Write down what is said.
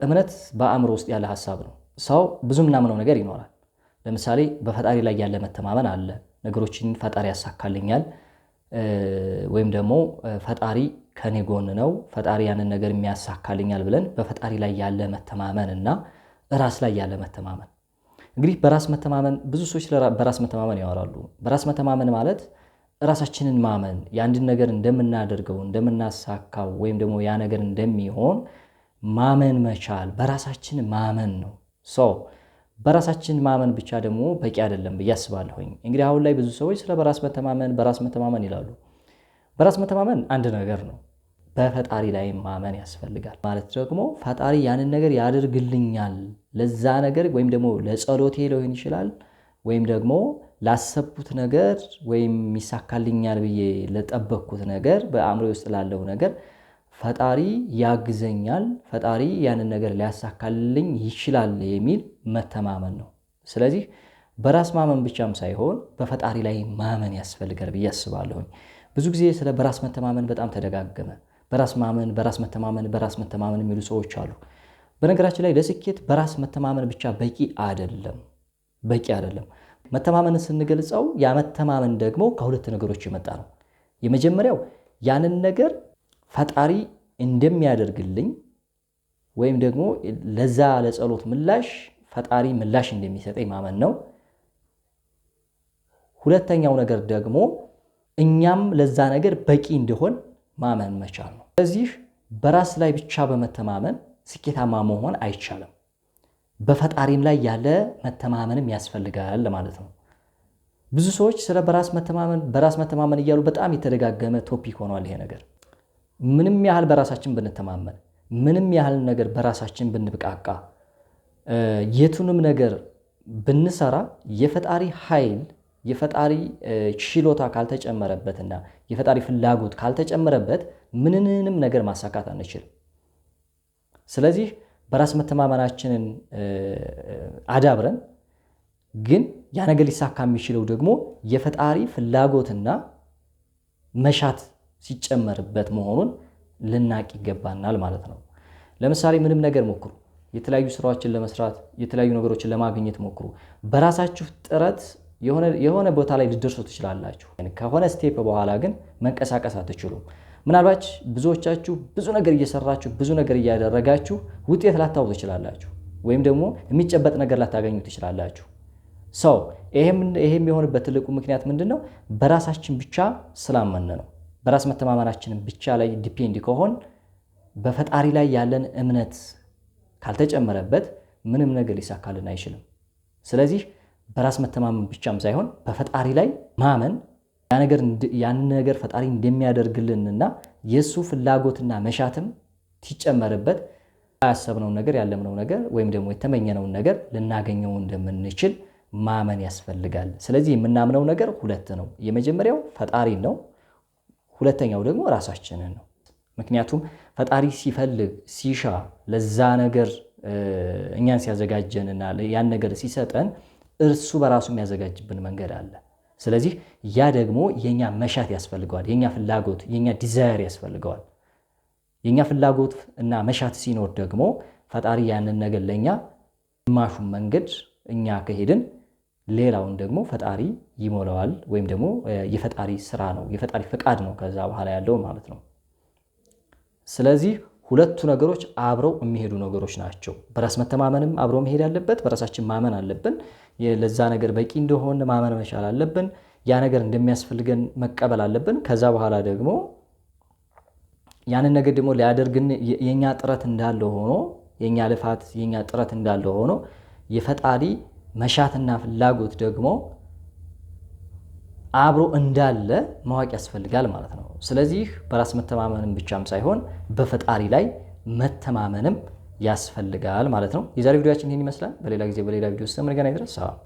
እምነት በአእምሮ ውስጥ ያለ ሐሳብ ነው። ሰው ብዙ ምናምነው ነገር ይኖራል። ለምሳሌ በፈጣሪ ላይ ያለ መተማመን አለ። ነገሮችን ፈጣሪ ያሳካልኛል ወይም ደግሞ ፈጣሪ ከኔ ጎን ነው፣ ፈጣሪ ያንን ነገር የሚያሳካልኛል ብለን በፈጣሪ ላይ ያለ መተማመን እና ራስ ላይ ያለ መተማመን። እንግዲህ በራስ መተማመን ብዙ ሰዎች በራስ መተማመን ያወራሉ። በራስ መተማመን ማለት ራሳችንን ማመን፣ የአንድን ነገር እንደምናደርገው እንደምናሳካው ወይም ደግሞ ያ ነገር እንደሚሆን ማመን መቻል፣ በራሳችን ማመን ነው። በራሳችን ማመን ብቻ ደግሞ በቂ አይደለም ብዬ አስባለሁኝ። እንግዲህ አሁን ላይ ብዙ ሰዎች ስለ በራስ መተማመን ይላሉ። በራስ መተማመን አንድ ነገር ነው። በፈጣሪ ላይ ማመን ያስፈልጋል። ማለት ደግሞ ፈጣሪ ያንን ነገር ያደርግልኛል፣ ለዛ ነገር ወይም ደግሞ ለጸሎቴ ሊሆን ይችላል ወይም ደግሞ ላሰብኩት ነገር ወይም ይሳካልኛል ብዬ ለጠበቅኩት ነገር በአእምሮ ውስጥ ላለው ነገር ፈጣሪ ያግዘኛል፣ ፈጣሪ ያንን ነገር ሊያሳካልኝ ይችላል የሚል መተማመን ነው። ስለዚህ በራስ ማመን ብቻም ሳይሆን በፈጣሪ ላይ ማመን ያስፈልጋል ብዬ አስባለሁኝ። ብዙ ጊዜ ስለ በራስ መተማመን በጣም ተደጋገመ። በራስ መተማመን የሚሉ ሰዎች አሉ። በነገራችን ላይ ለስኬት በራስ መተማመን ብቻ በቂ አይደለም። መተማመንን ስንገልጸው ያ መተማመን ደግሞ ከሁለት ነገሮች የመጣ ነው። የመጀመሪያው ያንን ነገር ፈጣሪ እንደሚያደርግልኝ ወይም ደግሞ ለዛ ለጸሎት ምላሽ ፈጣሪ ምላሽ እንደሚሰጠኝ ማመን ነው። ሁለተኛው ነገር ደግሞ እኛም ለዛ ነገር በቂ እንደሆን ማመን መቻል ነው። ስለዚህ በራስ ላይ ብቻ በመተማመን ስኬታማ መሆን አይቻልም። በፈጣሪም ላይ ያለ መተማመንም ያስፈልጋል ማለት ነው። ብዙ ሰዎች ስለ በራስ መተማመን እያሉ በጣም የተደጋገመ ቶፒክ ሆኗል ይሄ ነገር። ምንም ያህል በራሳችን ብንተማመን፣ ምንም ያህል ነገር በራሳችን ብንብቃቃ፣ የቱንም ነገር ብንሰራ የፈጣሪ ኃይል የፈጣሪ ችሎታ ካልተጨመረበትና የፈጣሪ ፍላጎት ካልተጨመረበት ምንንም ነገር ማሳካት አንችልም። ስለዚህ በራስ መተማመናችንን አዳብረን ግን ያ ነገር ሊሳካ የሚችለው ደግሞ የፈጣሪ ፍላጎትና መሻት ሲጨመርበት መሆኑን ልናቅ ይገባናል ማለት ነው። ለምሳሌ ምንም ነገር ሞክሩ። የተለያዩ ስራዎችን ለመስራት የተለያዩ ነገሮችን ለማግኘት ሞክሩ። በራሳችሁ ጥረት የሆነ ቦታ ላይ ልደርሱ ትችላላችሁ። ከሆነ ስቴፕ በኋላ ግን መንቀሳቀስ አትችሉም። ምናልባት ብዙዎቻችሁ ብዙ ነገር እየሰራችሁ ብዙ ነገር እያደረጋችሁ ውጤት ላታው ትችላላችሁ፣ ወይም ደግሞ የሚጨበጥ ነገር ላታገኙ ትችላላችሁ። ይሄም የሆነበት ትልቁ ምክንያት ምንድነው? በራሳችን ብቻ ስላመነ ነው። በራስ መተማመናችን ብቻ ላይ ዲፔንድ ከሆን በፈጣሪ ላይ ያለን እምነት ካልተጨመረበት ምንም ነገር ሊሳካልን አይችልም። ስለዚህ በራስ መተማመን ብቻም ሳይሆን በፈጣሪ ላይ ማመን ያን ነገር ፈጣሪ እንደሚያደርግልንና የሱ ፍላጎትና መሻትም ሲጨመርበት ያሰብነው ነገር ያለምነው ነገር ወይም ደግሞ የተመኘነውን ነገር ልናገኘው እንደምንችል ማመን ያስፈልጋል። ስለዚህ የምናምነው ነገር ሁለት ነው። የመጀመሪያው ፈጣሪ ነው፣ ሁለተኛው ደግሞ ራሳችንን ነው። ምክንያቱም ፈጣሪ ሲፈልግ ሲሻ ለዛ ነገር እኛን ሲያዘጋጀንና ያን ነገር ሲሰጠን እርሱ በራሱ የሚያዘጋጅብን መንገድ አለ። ስለዚህ ያ ደግሞ የኛ መሻት ያስፈልገዋል፣ የኛ ፍላጎት የኛ ዲዛየር ያስፈልገዋል። የኛ ፍላጎት እና መሻት ሲኖር ደግሞ ፈጣሪ ያንን ነገር ለኛ ግማሹን መንገድ እኛ ከሄድን ሌላውን ደግሞ ፈጣሪ ይሞላዋል፣ ወይም ደግሞ የፈጣሪ ስራ ነው የፈጣሪ ፈቃድ ነው ከዛ በኋላ ያለው ማለት ነው። ስለዚህ ሁለቱ ነገሮች አብረው የሚሄዱ ነገሮች ናቸው። በራስ መተማመንም አብሮ መሄድ አለበት። በራሳችን ማመን አለብን። ለዛ ነገር በቂ እንደሆነ ማመን መቻል አለብን። ያ ነገር እንደሚያስፈልገን መቀበል አለብን። ከዛ በኋላ ደግሞ ያንን ነገር ደግሞ ሊያደርግን የኛ ጥረት እንዳለ ሆኖ የኛ ልፋት የኛ ጥረት እንዳለ ሆኖ የፈጣሪ መሻትና ፍላጎት ደግሞ አብሮ እንዳለ ማወቅ ያስፈልጋል ማለት ነው። ስለዚህ በራስ መተማመንም ብቻም ሳይሆን በፈጣሪ ላይ መተማመንም ያስፈልጋል ማለት ነው። የዛሬ ቪዲዮአችን ይህን ይመስላል። በሌላ ጊዜ በሌላ ቪዲዮ እስከምንገናኝ ድረስ ሰላም።